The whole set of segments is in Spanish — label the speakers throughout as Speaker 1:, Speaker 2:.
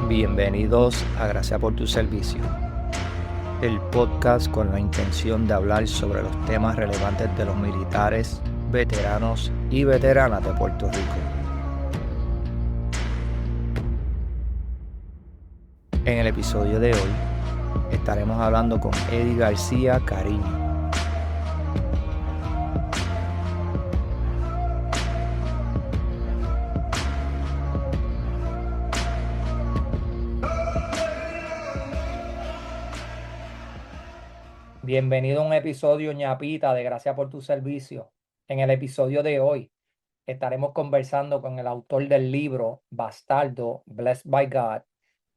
Speaker 1: Bienvenidos a Gracias por tu servicio, el podcast con la intención de hablar sobre los temas relevantes de los militares, veteranos y veteranas de Puerto Rico. En el episodio de hoy estaremos hablando con Eddie García Cariño. Bienvenido a un episodio ñapita de Gracias por tu servicio. En el episodio de hoy estaremos conversando con el autor del libro Bastardo, Blessed by God,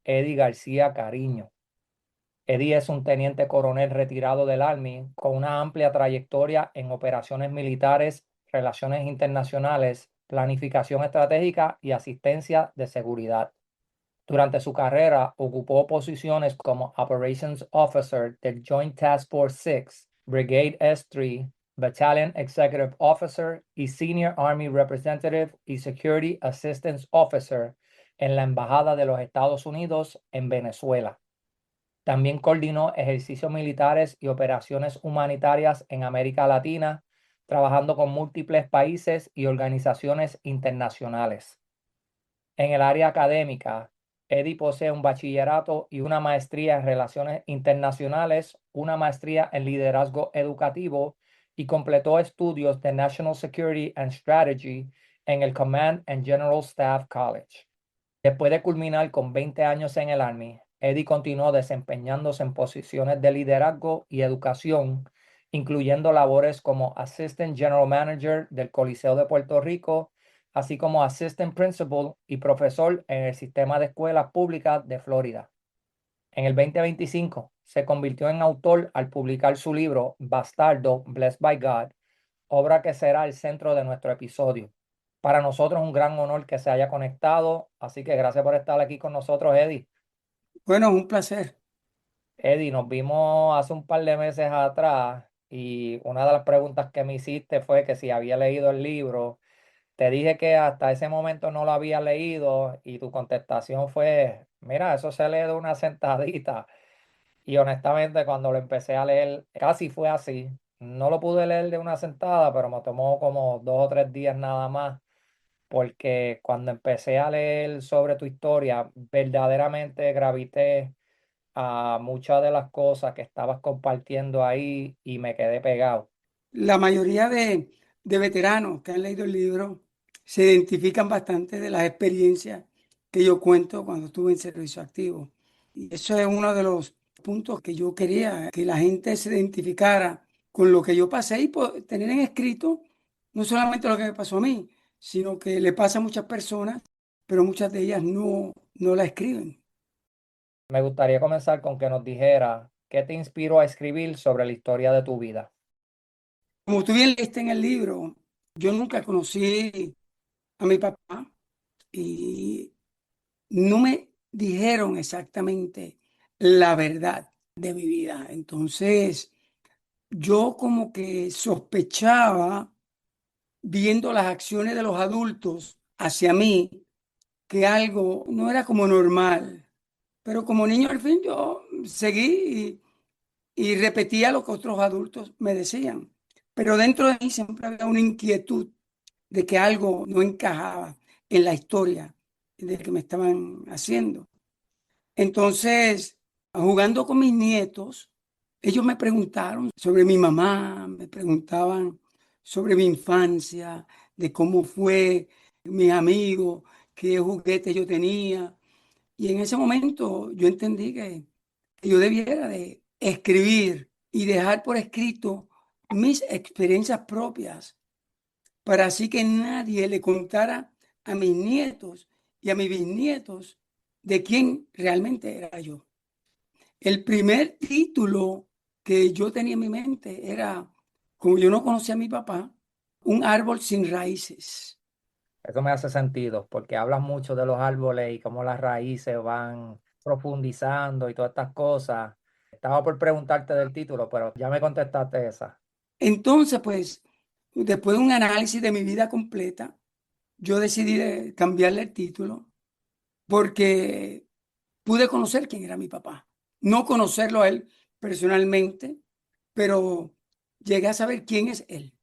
Speaker 1: Eddie García Cariño. Eddie es un teniente coronel retirado del Army con una amplia trayectoria en operaciones militares, relaciones internacionales, planificación estratégica y asistencia de seguridad. Durante su carrera ocupó posiciones como Operations Officer del Joint Task Force 6, Brigade S3, Battalion Executive Officer y Senior Army Representative y Security Assistance Officer en la Embajada de los Estados Unidos en Venezuela. También coordinó ejercicios militares y operaciones humanitarias en América Latina, trabajando con múltiples países y organizaciones internacionales. En el área académica, Eddie posee un bachillerato y una maestría en Relaciones Internacionales, una maestría en Liderazgo Educativo y completó estudios de National Security and Strategy en el Command and General Staff College. Después de culminar con 20 años en el Army, Eddie continuó desempeñándose en posiciones de liderazgo y educación, incluyendo labores como Assistant General Manager del Coliseo de Puerto Rico, así como Assistant Principal y profesor en el sistema de escuelas públicas de Florida. En el 2025 se convirtió en autor al publicar su libro Bastardo, Blessed by God, obra que será el centro de nuestro episodio. Para nosotros es un gran honor que se haya conectado, así que gracias por estar aquí con nosotros, Eddie.
Speaker 2: Bueno, es un placer.
Speaker 1: Eddie, nos vimos hace un par de meses atrás y una de las preguntas que me hiciste fue que si había leído el libro. Te dije que hasta ese momento no lo había leído y tu contestación fue, mira, eso se lee de una sentadita. Y honestamente, cuando lo empecé a leer, casi fue así. No lo pude leer de una sentada, pero me tomó como 2 o 3 días nada más, porque cuando empecé a leer sobre tu historia, verdaderamente gravité a muchas de las cosas que estabas compartiendo ahí y me quedé pegado.
Speaker 2: La mayoría de veteranos que han leído el libro se identifican bastante de las experiencias que yo cuento cuando estuve en servicio activo. Y eso es uno de los puntos que yo quería, que la gente se identificara con lo que yo pasé y tener en escrito no solamente lo que me pasó a mí, sino que le pasa a muchas personas, pero muchas de ellas no la escriben.
Speaker 1: Me gustaría comenzar con que nos dijera qué te inspiró a escribir sobre la historia de tu vida.
Speaker 2: Como tú bien leíste en el libro, yo nunca conocí a mi papá y no me dijeron exactamente la verdad de mi vida. Entonces, yo como que sospechaba, viendo las acciones de los adultos hacia mí, que algo no era como normal. Pero como niño al fin yo seguí y repetía lo que otros adultos me decían. Pero dentro de mí siempre había una inquietud de que algo no encajaba en la historia de que me estaban haciendo. Entonces, jugando con mis nietos, ellos me preguntaron sobre mi mamá, me preguntaban sobre mi infancia, de cómo fue, mis amigos, qué juguetes yo tenía. Y en ese momento yo entendí que yo debiera de escribir y dejar por escrito mis experiencias propias para así que nadie le contara a mis nietos y a mis bisnietos de quién realmente era yo. El primer título que yo tenía en mi mente era, como yo no conocía a mi papá, un árbol sin raíces.
Speaker 1: Eso me hace sentido porque hablas mucho de los árboles y cómo las raíces van profundizando y todas estas cosas. Estaba por preguntarte del título, pero ya me contestaste esa.
Speaker 2: Entonces, pues, después de un análisis de mi vida completa, yo decidí cambiarle el título porque pude conocer quién era mi papá. No conocerlo a él personalmente, pero llegué a saber quién es él.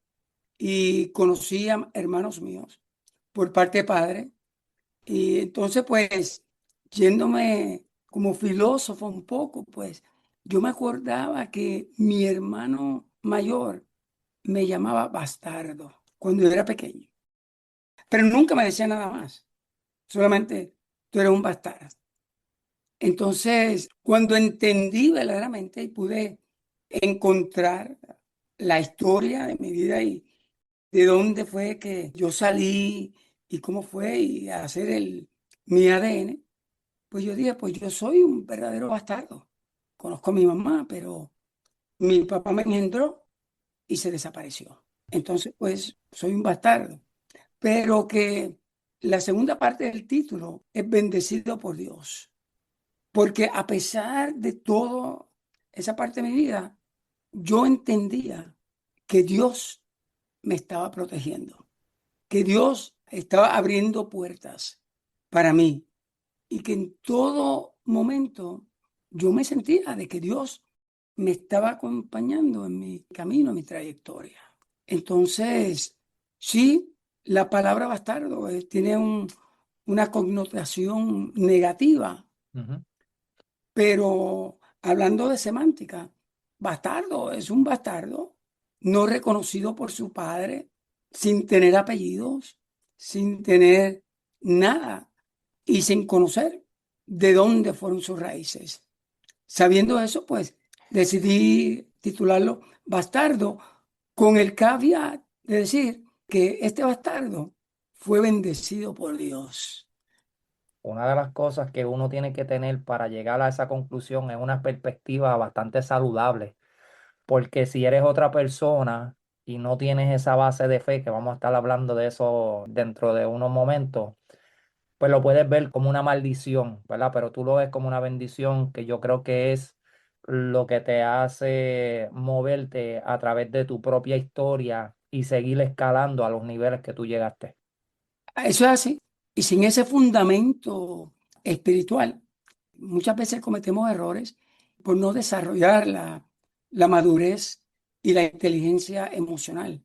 Speaker 2: Y conocí a hermanos míos por parte de padre. Y entonces, pues, yéndome como filósofo un poco, pues, yo me acordaba que mi hermano mayor me llamaba bastardo cuando yo era pequeño, pero nunca me decía nada más, solamente tú eres un bastardo. Entonces, cuando entendí verdaderamente y pude encontrar la historia de mi vida y de dónde fue que yo salí y cómo fue y hacer mi ADN, pues yo dije, pues yo soy un verdadero bastardo. Conozco a mi mamá, pero mi papá me engendró y se desapareció. Entonces, pues soy un bastardo. Pero que la segunda parte del título es bendecido por Dios. Porque a pesar de todo esa parte de mi vida, yo entendía que Dios me estaba protegiendo, que Dios estaba abriendo puertas para mí y que en todo momento yo me sentía de que Dios me estaba acompañando en mi camino, en mi trayectoria. Entonces, sí, la palabra bastardo tiene una connotación negativa,
Speaker 1: Ujú.
Speaker 2: pero hablando de semántica, bastardo es un bastardo no reconocido por su padre, sin tener apellidos, sin tener nada y sin conocer de dónde fueron sus raíces. Sabiendo eso, pues decidí titularlo Bastardo, con el caveat de decir que este bastardo fue bendecido por Dios.
Speaker 1: Una de las cosas que uno tiene que tener para llegar a esa conclusión es una perspectiva bastante saludable, porque si eres otra persona y no tienes esa base de fe, que vamos a estar hablando de eso dentro de unos momentos, pues lo puedes ver como una maldición, ¿verdad? Pero tú lo ves como una bendición que yo creo que es lo que te hace moverte a través de tu propia historia y seguir escalando a los niveles que tú llegaste.
Speaker 2: Eso es así. Y sin ese fundamento espiritual, muchas veces cometemos errores por no desarrollar la madurez y la inteligencia emocional.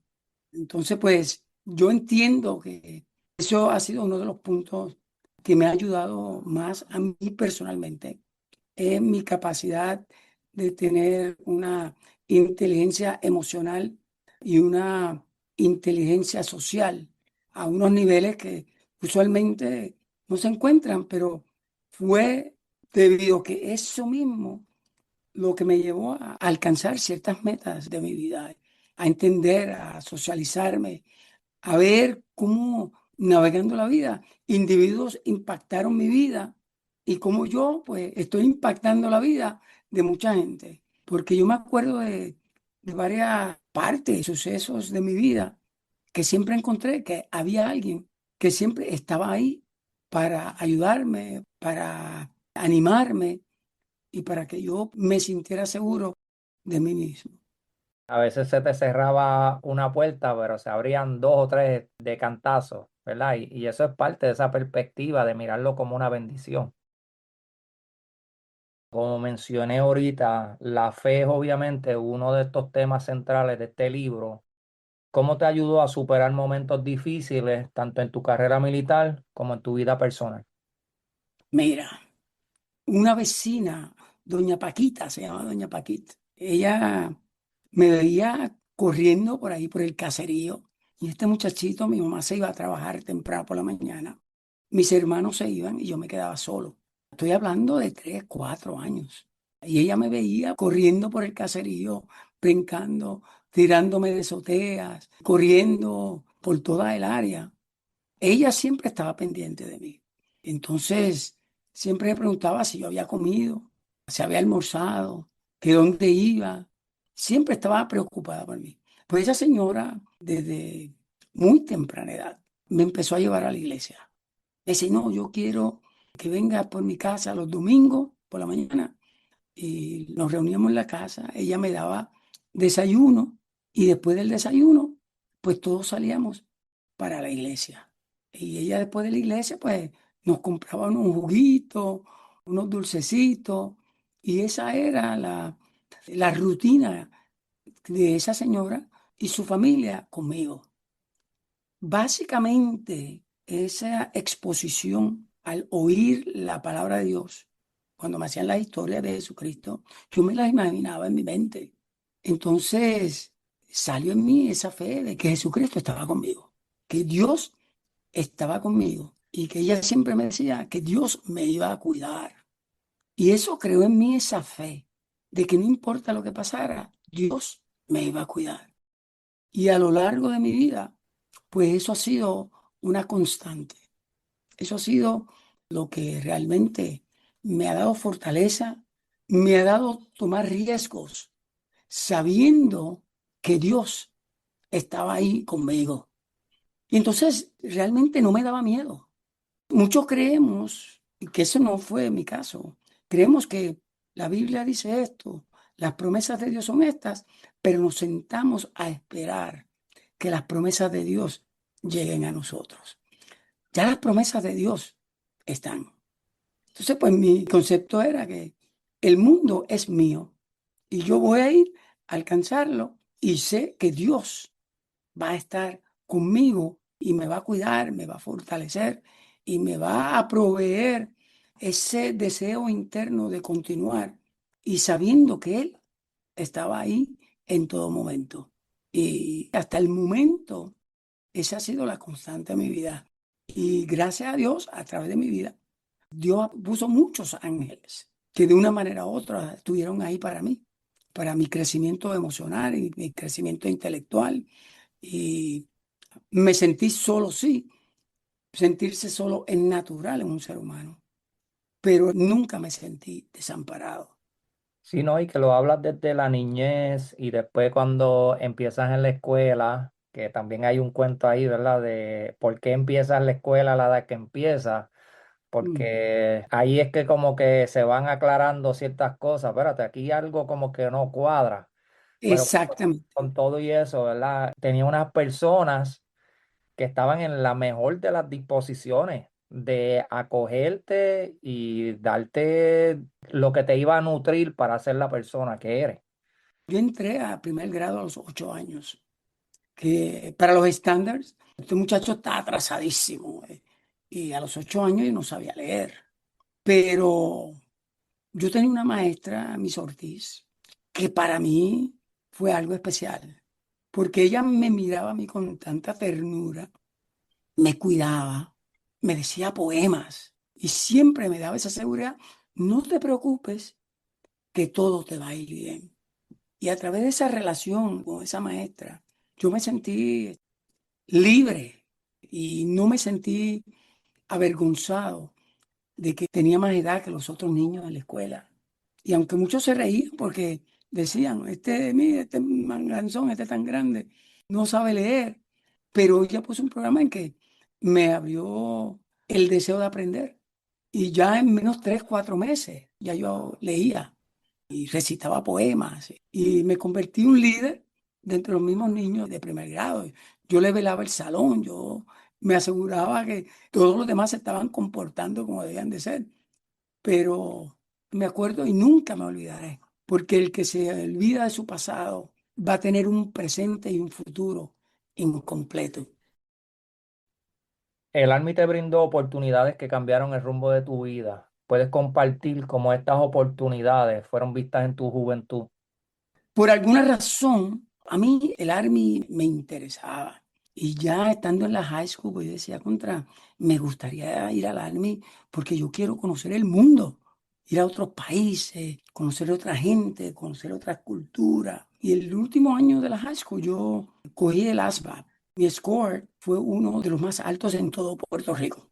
Speaker 2: Entonces, pues yo entiendo que eso ha sido uno de los puntos que me ha ayudado más a mí personalmente, es mi capacidad de tener una inteligencia emocional y una inteligencia social a unos niveles que usualmente no se encuentran, pero fue debido a que eso mismo lo que me llevó a alcanzar ciertas metas de mi vida, a entender, a socializarme, a ver cómo navegando la vida, individuos impactaron mi vida y cómo yo pues estoy impactando la vida de mucha gente. Porque yo me acuerdo de varias partes, sucesos de mi vida que siempre encontré que había alguien que siempre estaba ahí para ayudarme, para animarme y para que yo me sintiera seguro de mí mismo.
Speaker 1: A veces se te cerraba una puerta, pero se abrían dos o tres de cantazo, ¿verdad? Y eso es parte de esa perspectiva de mirarlo como una bendición. Como mencioné ahorita, la fe es obviamente uno de estos temas centrales de este libro. ¿Cómo te ayudó a superar momentos difíciles, tanto en tu carrera militar como en tu vida personal?
Speaker 2: Mira, una vecina, doña Paquita, se llama doña Paquita. Ella me veía corriendo por ahí por el caserío y este muchachito, mi mamá se iba a trabajar temprano por la mañana. Mis hermanos se iban y yo me quedaba solo. Estoy hablando de 3, 4 años. Y ella me veía corriendo por el caserío, brincando, tirándome de azoteas, corriendo por toda el área. Ella siempre estaba pendiente de mí. Entonces, siempre me preguntaba si yo había comido, si había almorzado, que dónde iba. Siempre estaba preocupada por mí. Pues esa señora, desde muy temprana edad, me empezó a llevar a la iglesia. Me dice, no, yo quiero que venga por mi casa los domingos por la mañana y nos reuníamos en la casa. Ella me daba desayuno y después del desayuno, pues todos salíamos para la iglesia. Y ella después de la iglesia, pues nos compraba un juguito unos dulcecitos, y esa era la rutina de esa señora y su familia conmigo. Básicamente, esa exposición al oír la palabra de Dios, cuando me hacían la historia de Jesucristo, yo me la imaginaba en mi mente. Entonces, salió en mí esa fe de que Jesucristo estaba conmigo, que Dios estaba conmigo y que ella siempre me decía que Dios me iba a cuidar. Y eso creó en mí esa fe de que no importa lo que pasara, Dios me iba a cuidar. Y a lo largo de mi vida, pues eso ha sido una constante. Eso ha sido lo que realmente me ha dado fortaleza, me ha dado tomar riesgos, sabiendo que Dios estaba ahí conmigo. Y entonces realmente no me daba miedo. Muchos creemos que eso no fue mi caso. Creemos que la Biblia dice esto, las promesas de Dios son estas, pero nos sentamos a esperar que las promesas de Dios lleguen a nosotros. Ya las promesas de Dios están. Entonces, pues mi concepto era que el mundo es mío y yo voy a ir a alcanzarlo y sé que Dios va a estar conmigo y me va a cuidar, me va a fortalecer y me va a proveer ese deseo interno de continuar y sabiendo que Él estaba ahí en todo momento. Y hasta el momento, esa ha sido la constante de mi vida. Y gracias a Dios, a través de mi vida, Dios puso muchos ángeles que de una manera u otra estuvieron ahí para mi crecimiento emocional y mi crecimiento intelectual. Y me sentí solo, sí. Sentirse solo es natural en un ser humano, pero nunca me sentí desamparado.
Speaker 1: Sí, ¿no? Y que lo hablas desde la niñez y después cuando empiezas en la escuela, que también hay un cuento ahí, ¿verdad? De por qué empiezas la escuela a la edad que empiezas,
Speaker 2: Mm.
Speaker 1: porque ahí es que como que se van aclarando ciertas cosas. Espérate, aquí algo como que no cuadra, pero
Speaker 2: Exactamente.
Speaker 1: con todo y eso, ¿verdad? Tenía unas personas que estaban en la mejor de las disposiciones de acogerte y darte lo que te iba a nutrir para ser la persona que eres.
Speaker 2: Yo entré a primer grado a los 8 años, que para los estándares, este muchacho está atrasadísimo. Y a los 8 años yo no sabía leer. Pero yo tenía una maestra, Miss Ortiz, que para mí fue algo especial, porque ella me miraba a mí con tanta ternura, me cuidaba, me decía poemas y siempre me daba esa seguridad, no te preocupes, que todo te va a ir bien. Y a través de esa relación con esa maestra, yo me sentí libre y no me sentí avergonzado de que tenía más edad que los otros niños en la escuela. Y aunque muchos se reían porque decían, mire, este manganzón, este tan grande, no sabe leer, pero ella puso un programa en que me abrió el deseo de aprender. Y ya en menos 3, 4 meses ya yo leía y recitaba poemas y me convertí en un líder de entre los mismos niños de primer grado. Yo le velaba el salón, yo me aseguraba que todos los demás se estaban comportando como debían de ser, pero me acuerdo y nunca me olvidaré, porque el que se olvida de su pasado va a tener un presente y un futuro incompleto.
Speaker 1: El Army te brindó oportunidades que cambiaron el rumbo de tu vida. Puedes compartir cómo estas oportunidades fueron vistas en tu juventud.
Speaker 2: Por alguna razón, a mí el Army me interesaba. Y ya estando en la high school, pues yo decía, me gustaría ir al Army porque yo quiero conocer el mundo, ir a otros países, conocer otra gente, conocer otras culturas. Y el último año de la high school yo cogí el ASVAB. Mi score fue uno de los más altos en todo Puerto Rico.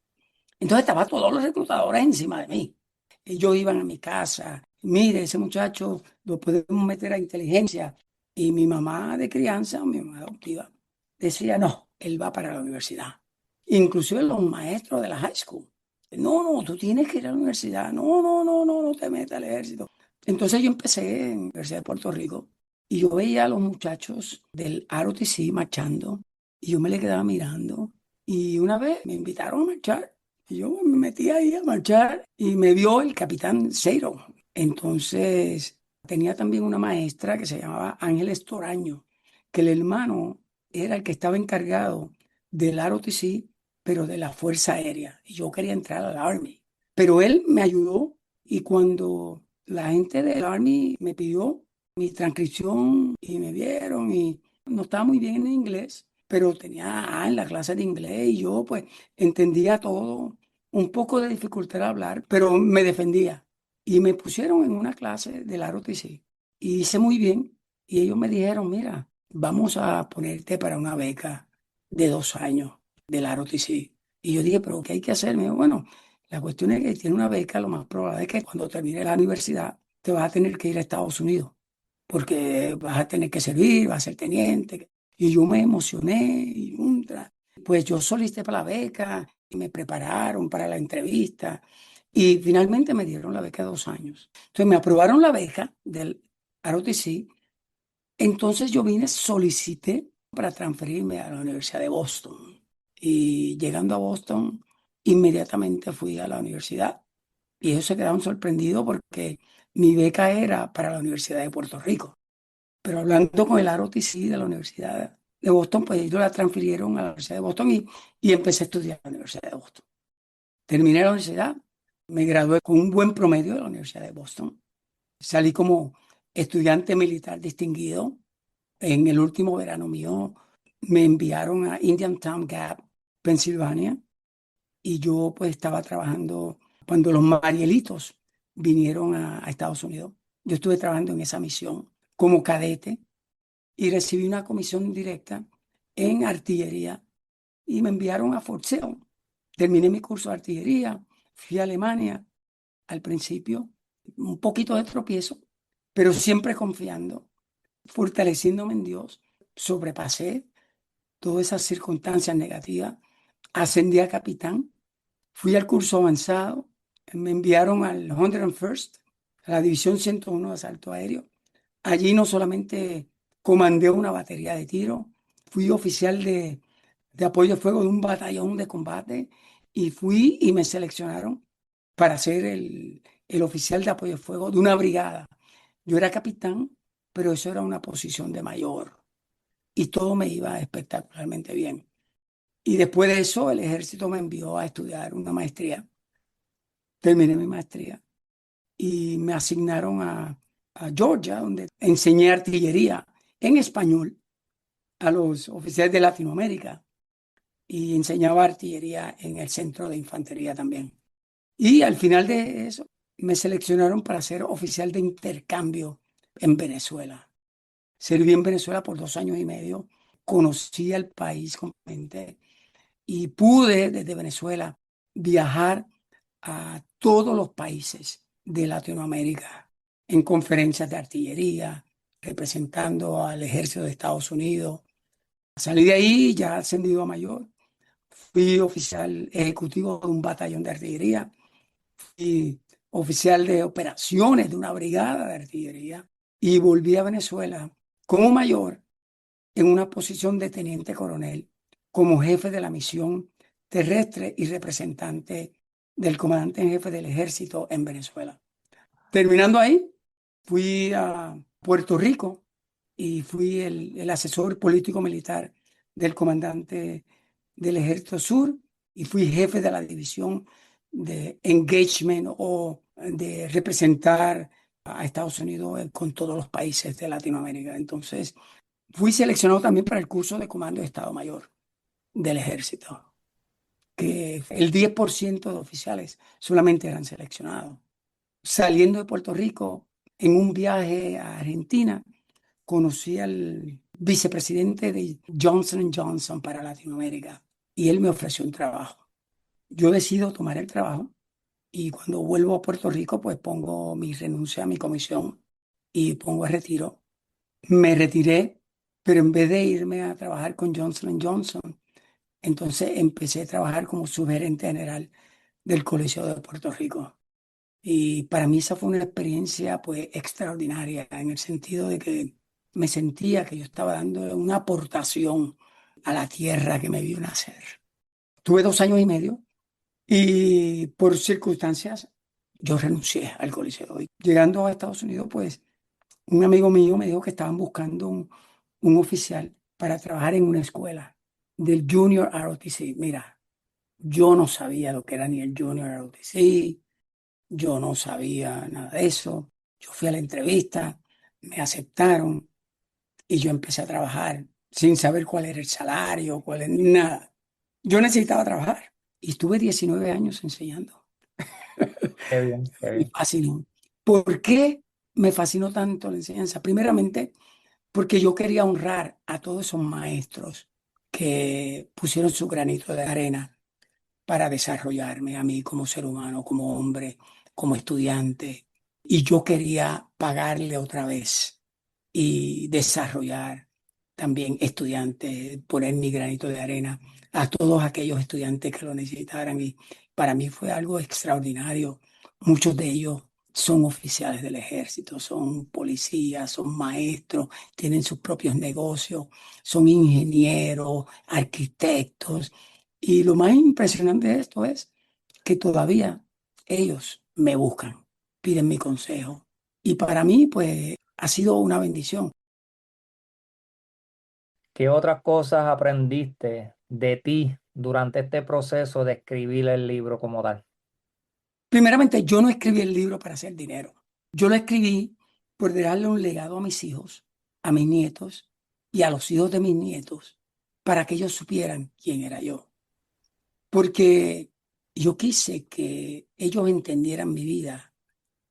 Speaker 2: Entonces estaban todos los reclutadores encima de mí. Ellos iban a mi casa, mire, ese muchacho lo podemos meter a inteligencia. Y mi mamá de crianza, mi mamá adoptiva, decía, no, él va para la universidad. Inclusive los maestros de la high school. No, no, tú tienes que ir a la universidad. No, no, no, no, no te metas al ejército. Entonces yo empecé en la Universidad de Puerto Rico y yo veía a los muchachos del ROTC marchando y yo me le quedaba mirando. Y una vez me invitaron a marchar Y yo me metí ahí a marchar y me vio el capitán Cero. Entonces tenía también una maestra que se llamaba Ángeles Toraño, que el hermano era el que estaba encargado del ROTC, pero de la Fuerza Aérea. Y yo quería entrar al Army. Pero él me ayudó y cuando la gente del Army me pidió mi transcripción y me vieron y no estaba muy bien en inglés, pero tenía A en la clase de inglés y yo pues entendía todo, un poco de dificultad al hablar, pero me defendía. Y me pusieron en una clase del ROTC y hice muy bien. Y ellos me dijeron, mira, vamos a ponerte para una beca de 2 años del ROTC. Y yo dije, pero ¿qué hay que hacer? Me dijo, bueno, la cuestión es que tiene una beca, lo más probable es que cuando termine la universidad te vas a tener que ir a Estados Unidos, porque vas a tener que servir, vas a ser teniente. Y yo me emocioné y pues yo solicité para la beca y me prepararon para la entrevista y finalmente me dieron la beca de 2 años. Entonces me aprobaron la beca del ROTC. Entonces yo vine, solicité para transferirme a la Universidad de Boston. Y llegando a Boston, inmediatamente fui a la universidad. Y ellos se quedaron sorprendidos porque mi beca era para la Universidad de Puerto Rico. Pero hablando con el ROTC de la Universidad de Boston, pues ellos la transfirieron a la Universidad de Boston y empecé a estudiar en la Universidad de Boston. Terminé la universidad, me gradué con un buen promedio de la Universidad de Boston. Salí como estudiante militar distinguido. En el último verano mío me enviaron a Indiantown Gap, Pensilvania, y yo pues estaba trabajando cuando los Marielitos vinieron a Estados Unidos. Yo estuve trabajando en esa misión como cadete y recibí una comisión directa en artillería y me enviaron a Fort Sill. Terminé mi curso de artillería, fui a Alemania al principio, un poquito de tropiezo, pero siempre confiando, fortaleciéndome en Dios. Sobrepasé todas esas circunstancias negativas, ascendí a capitán, fui al curso avanzado, me enviaron al 101st, a la División 101 de Asalto Aéreo. Allí no solamente comandé una batería de tiro, fui oficial de apoyo de fuego de un batallón de combate y fui y me seleccionaron para ser el oficial de apoyo de fuego de una brigada. Yo era capitán, pero eso era una posición de mayor y todo me iba espectacularmente bien. Y después de eso, el ejército me envió a estudiar una maestría. Terminé mi maestría y me asignaron a Georgia, donde enseñé artillería en español a los oficiales de Latinoamérica y enseñaba artillería en el centro de infantería también. Y al final de eso, me seleccionaron para ser oficial de intercambio en Venezuela. Serví en Venezuela por 2 años y medio, conocí al país completamente y pude desde Venezuela viajar a todos los países de Latinoamérica en conferencias de artillería, representando al ejército de Estados Unidos. Salí de ahí ya ascendido a mayor, fui oficial ejecutivo de un batallón de artillería y oficial de operaciones de una brigada de artillería y volví a Venezuela como mayor en una posición de teniente coronel, como jefe de la misión terrestre y representante del comandante en jefe del ejército en Venezuela. Terminando ahí, fui a Puerto Rico y fui el asesor político militar del comandante del Ejército Sur y fui jefe de la división de engagement o de representar a Estados Unidos con todos los países de Latinoamérica. Entonces, fui seleccionado también para el curso de comando de Estado Mayor del Ejército, que el 10% de oficiales solamente eran seleccionados. Saliendo de Puerto Rico, en un viaje a Argentina, conocí al vicepresidente de Johnson Johnson para Latinoamérica y él me ofreció un trabajo. Yo decido tomar el trabajo y cuando vuelvo a Puerto Rico, pues pongo mi renuncia a mi comisión y pongo el retiro. Me retiré, pero en vez de irme a trabajar con Johnson Johnson, entonces empecé a trabajar como subgerente general del Colegio de Puerto Rico. Y para mí esa fue una experiencia pues extraordinaria en el sentido de que me sentía que yo estaba dando una aportación a la tierra que me vio nacer. Tuve 2 años y medio Y por circunstancias, yo renuncié al coliseo. Y llegando a Estados Unidos, pues un amigo mío me dijo que estaban buscando un oficial para trabajar en una escuela del Junior ROTC. Mira, yo no sabía lo que era ni el Junior ROTC, yo no sabía nada de eso. Yo fui a la entrevista, me aceptaron y yo empecé a trabajar sin saber cuál era el salario, cuál era nada. Yo necesitaba trabajar y estuve 19 años enseñando.
Speaker 1: Qué bien, qué
Speaker 2: Me
Speaker 1: bien.
Speaker 2: fascinó. ¿Por qué me fascinó tanto la enseñanza? Primeramente, porque yo quería honrar a todos esos maestros que pusieron su granito de arena para desarrollarme a mí como ser humano, como hombre, como estudiante. Y yo quería pagarle otra vez y desarrollar también estudiantes, poner mi granito de arena a todos aquellos estudiantes que lo necesitaran. Y para mí fue algo extraordinario. Muchos de ellos son oficiales del ejército, son policías, son maestros, tienen sus propios negocios, son ingenieros, arquitectos. Y lo más impresionante de esto es que todavía ellos me buscan, piden mi consejo. Y para mí, pues, ha sido una bendición.
Speaker 1: ¿Qué otras cosas aprendiste de ti durante este proceso de escribir el libro como tal?
Speaker 2: Primeramente, yo no escribí el libro para hacer dinero. Yo lo escribí por darle un legado a mis hijos, a mis nietos y a los hijos de mis nietos, para que ellos supieran quién era yo. Porque yo quise que ellos entendieran mi vida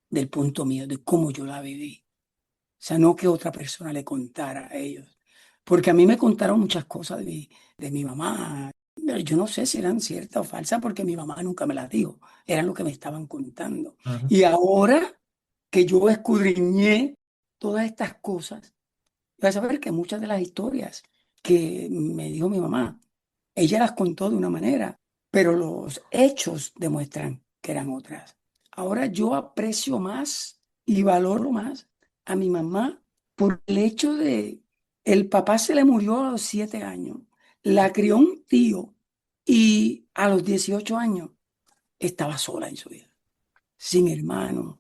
Speaker 2: del punto mío, de cómo yo la viví. O sea, no que otra persona le contara a ellos. Porque a mí me contaron muchas cosas de mi mamá. Pero yo no sé si eran ciertas o falsas porque mi mamá nunca me las dijo. Eran lo que me estaban contando.
Speaker 1: Ujú.
Speaker 2: Y ahora que yo escudriñé todas estas cosas, vas a ver que muchas de las historias que me dijo mi mamá, ella las contó de una manera, pero los hechos demuestran que eran otras. Ahora yo aprecio más y valoro más a mi mamá por el hecho de el papá se le murió a los 7 años, la crió un tío y a los 18 años estaba sola en su vida, sin hermano,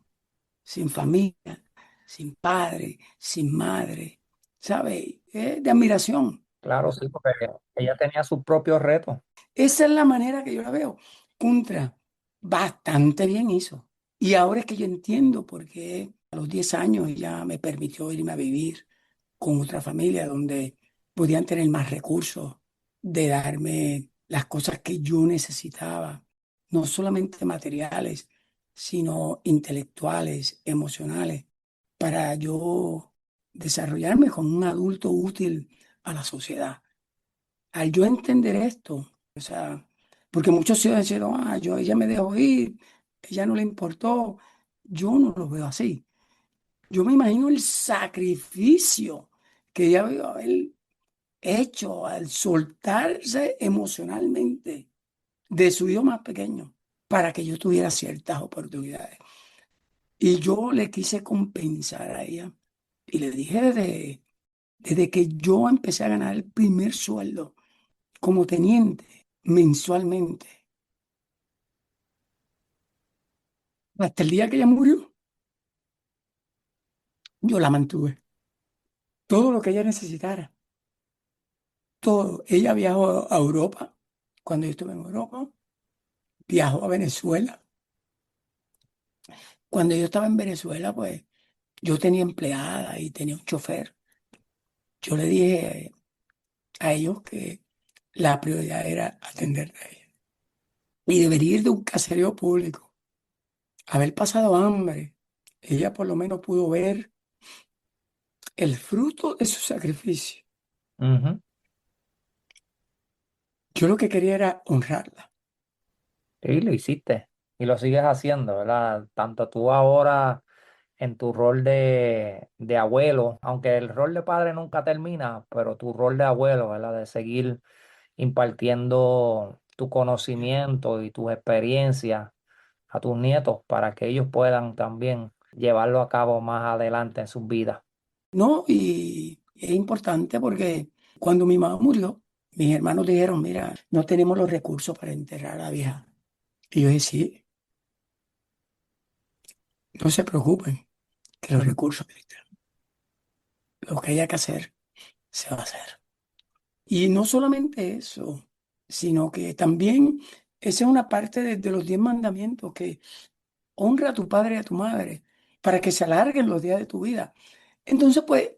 Speaker 2: sin familia, sin padre, sin madre, ¿sabe? Es de admiración.
Speaker 1: Claro, sí, porque ella tenía sus propios retos.
Speaker 2: Esa es la manera que yo la veo. Contra, bastante bien hizo. Y ahora es que yo entiendo por qué a los 10 años ella me permitió irme a vivir con otra familia donde podían tener más recursos de darme las cosas que yo necesitaba, no solamente materiales, sino intelectuales, emocionales, para yo desarrollarme como un adulto útil a la sociedad. Al yo entender esto, o sea, porque muchos se dijeron, ella me dejó ir, ella no le importó. Yo no lo veo así. Yo me imagino el sacrificio que ella debió haber hecho al soltarse emocionalmente de su hijo más pequeño para que yo tuviera ciertas oportunidades. Y yo le quise compensar a ella y le dije desde que yo empecé a ganar el primer sueldo como teniente mensualmente, hasta el día que ella murió, yo la mantuve. Todo lo que ella necesitara, todo. Ella viajó a Europa, cuando yo estuve en Europa, viajó a Venezuela. Cuando yo estaba en Venezuela, pues yo tenía empleada y tenía un chofer. Yo le dije a ellos que la prioridad era atender a ella. Y debería ir de un caserío público, haber pasado hambre. Ella por lo menos pudo ver el fruto de su sacrificio.
Speaker 1: Ujú.
Speaker 2: Yo lo que quería era honrarla.
Speaker 1: Sí, lo hiciste y lo sigues haciendo, ¿verdad? Tanto tú ahora en tu rol de abuelo, aunque el rol de padre nunca termina, pero tu rol de abuelo, ¿verdad? De seguir impartiendo tu conocimiento y tus experiencias a tus nietos para que ellos puedan también llevarlo a cabo más adelante en sus vidas.
Speaker 2: No, y es importante porque cuando mi mamá murió, mis hermanos dijeron, mira, no tenemos los recursos para enterrar a la vieja. Y yo decía, sí, no se preocupen, que los recursos, lo que haya que hacer, se va a hacer. Y no solamente eso, sino que también esa es una parte de los 10 mandamientos, que honra a tu padre y a tu madre para que se alarguen los días de tu vida. Entonces, pues,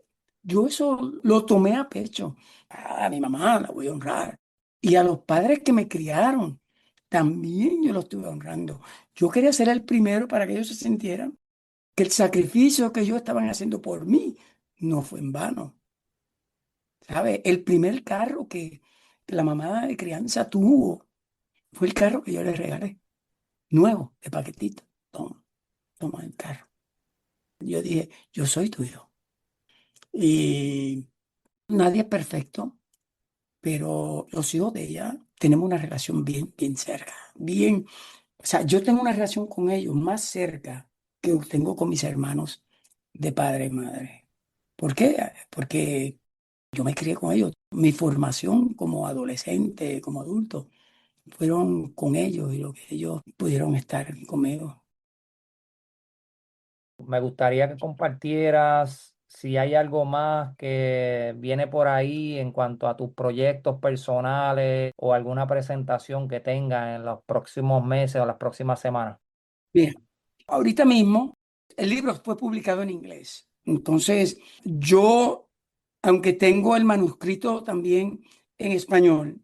Speaker 2: yo eso lo tomé a pecho. A mi mamá la voy a honrar. Y a los padres que me criaron, también yo los estuve honrando. Yo quería ser el primero para que ellos se sintieran que el sacrificio que ellos estaban haciendo por mí no fue en vano. ¿Sabes? El primer carro que la mamá de crianza tuvo fue el carro que yo le regalé, nuevo, de paquetito. Toma, toma el carro. Yo dije, yo soy tuyo. Y nadie es perfecto, pero los hijos de ella tenemos una relación bien, bien cerca. Bien, o sea, yo tengo una relación con ellos más cerca que tengo con mis hermanos de padre y madre. ¿Por qué? Porque yo me crié con ellos. Mi formación como adolescente, como adulto, fueron con ellos y lo que ellos pudieron estar conmigo.
Speaker 1: Me gustaría que compartieras si hay algo más que viene por ahí en cuanto a tus proyectos personales o alguna presentación que tengas en los próximos meses o las próximas semanas.
Speaker 2: Mira, ahorita mismo el libro fue publicado en inglés. Entonces, yo, aunque tengo el manuscrito también en español,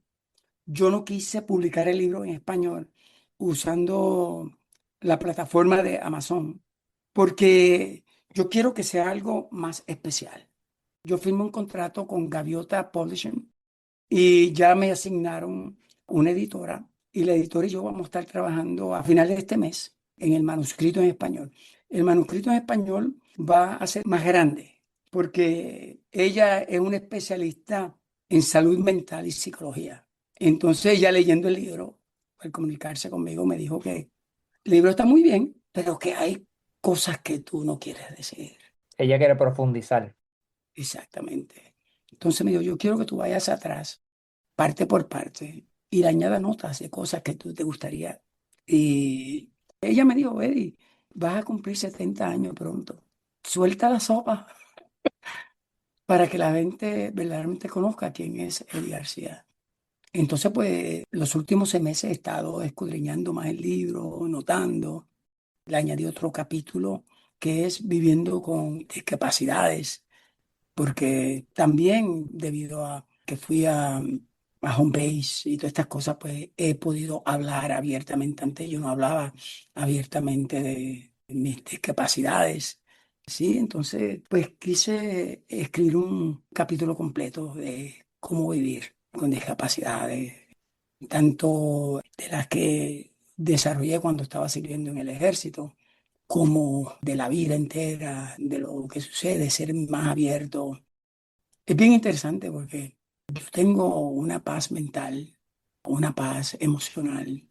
Speaker 2: yo no quise publicar el libro en español usando la plataforma de Amazon, porque yo quiero que sea algo más especial. Yo firmé un contrato con Gaviota Publishing y ya me asignaron una editora y la editora y yo vamos a estar trabajando a finales de este mes en el manuscrito en español. El manuscrito en español va a ser más grande porque ella es una especialista en salud mental y psicología. Entonces ella leyendo el libro, al comunicarse conmigo, me dijo que el libro está muy bien, pero que hay cosas que tú no quieres decir.
Speaker 1: Ella quiere profundizar.
Speaker 2: Exactamente. Entonces me dijo, yo quiero que tú vayas atrás parte por parte y le añada notas de cosas que tú te gustaría. Y ella me dijo, Eddie, vas a cumplir 70 años pronto. Suelta la sopa para que la gente verdaderamente conozca quién es Eddie García. Entonces, pues, los últimos 6 meses he estado escudriñando más el libro, notando. Le añadí otro capítulo que es viviendo con discapacidades porque también debido a que fui a Homebase y todas estas cosas, pues he podido hablar abiertamente. Antes yo no hablaba abiertamente de mis discapacidades. Sí, entonces pues quise escribir un capítulo completo de cómo vivir con discapacidades, tanto de las que desarrollé cuando estaba sirviendo en el ejército, como de la vida entera, de lo que sucede, ser más abierto. Es bien interesante porque yo tengo una paz mental, una paz emocional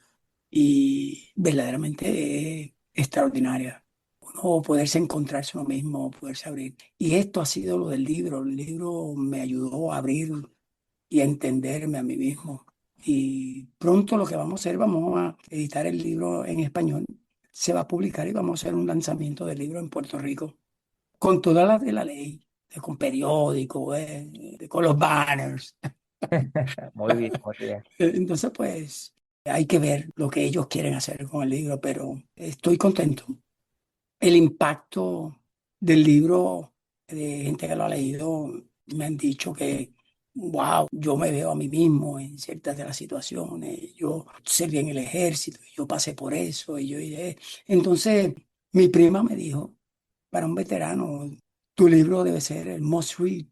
Speaker 2: y verdaderamente extraordinaria. Uno poderse encontrarse uno mismo, poderse abrir. Y esto ha sido lo del libro. El libro me ayudó a abrir y a entenderme a mí mismo. Y pronto lo que vamos a hacer, vamos a editar el libro en español. Se va a publicar y vamos a hacer un lanzamiento del libro en Puerto Rico con todas las de la ley, con periódico, con los banners.
Speaker 1: Muy bien, muy bien.
Speaker 2: Entonces, pues hay que ver lo que ellos quieren hacer con el libro, pero estoy contento. El impacto del libro, de gente que lo ha leído, me han dicho que, wow, yo me veo a mí mismo en ciertas de las situaciones. Yo serví en el ejército, yo pasé por eso. Entonces, mi prima me dijo, para un veterano, tu libro debe ser el must read.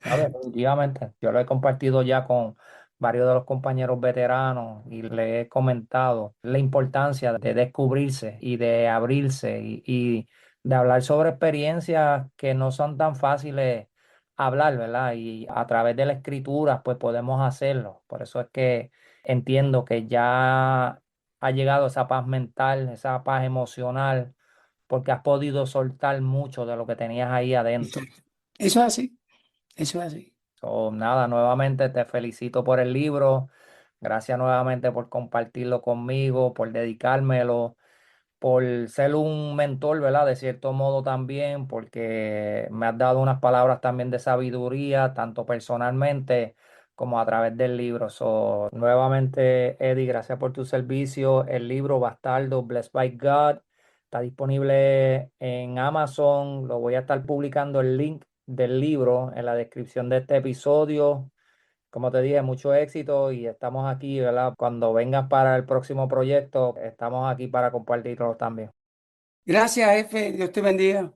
Speaker 1: No, definitivamente. Yo lo he compartido ya con varios de los compañeros veteranos y le he comentado la importancia de descubrirse y de abrirse y de hablar sobre experiencias que no son tan fáciles hablar, ¿verdad? Y a través de la escritura, pues podemos hacerlo. Por eso es que entiendo que ya ha llegado esa paz mental, esa paz emocional, porque has podido soltar mucho de lo que tenías ahí adentro.
Speaker 2: Exacto. Eso es así, eso es así.
Speaker 1: So, nada, nuevamente te felicito por el libro. Gracias nuevamente por compartirlo conmigo, por dedicármelo, por ser un mentor, ¿verdad? De cierto modo también, porque me has dado unas palabras también de sabiduría, tanto personalmente como a través del libro. So, nuevamente, Eddie, gracias por tu servicio. El libro Bastardo, Blessed by God, está disponible en Amazon. Lo voy a estar publicando el link del libro en la descripción de este episodio. Como te dije, mucho éxito y estamos aquí, ¿verdad? Cuando vengas para el próximo proyecto, estamos aquí para compartirlo también.
Speaker 2: Gracias, jefe. Dios te bendiga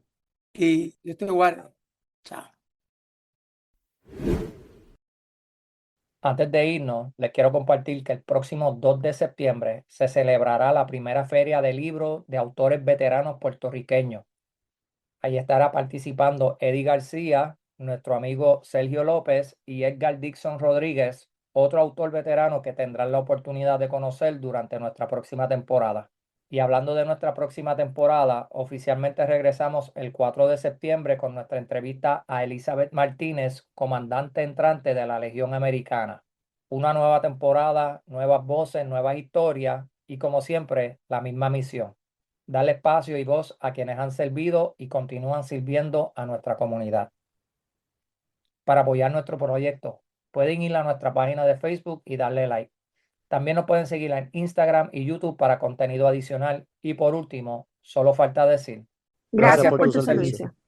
Speaker 2: y Dios te guarde. Chao.
Speaker 1: Antes de irnos, les quiero compartir que el próximo 2 de septiembre se celebrará la primera feria de libros de autores veteranos puertorriqueños. Ahí estará participando Eddie García, nuestro amigo Sergio López y Edgar Dixon Rodríguez, otro autor veterano que tendrán la oportunidad de conocer durante nuestra próxima temporada. Y hablando de nuestra próxima temporada, oficialmente regresamos el 4 de septiembre con nuestra entrevista a Elizabeth Martínez, comandante entrante de la Legión Americana. Una nueva temporada, nuevas voces, nuevas historias y como siempre, la misma misión: darle espacio y voz a quienes han servido y continúan sirviendo a nuestra comunidad. Para apoyar nuestro proyecto, pueden ir a nuestra página de Facebook y darle like. También nos pueden seguir en Instagram y YouTube para contenido adicional. Y por último, solo falta decir,
Speaker 3: Gracias
Speaker 1: gracias
Speaker 3: por
Speaker 1: por
Speaker 3: tu
Speaker 1: tu servicio.
Speaker 3: servicio.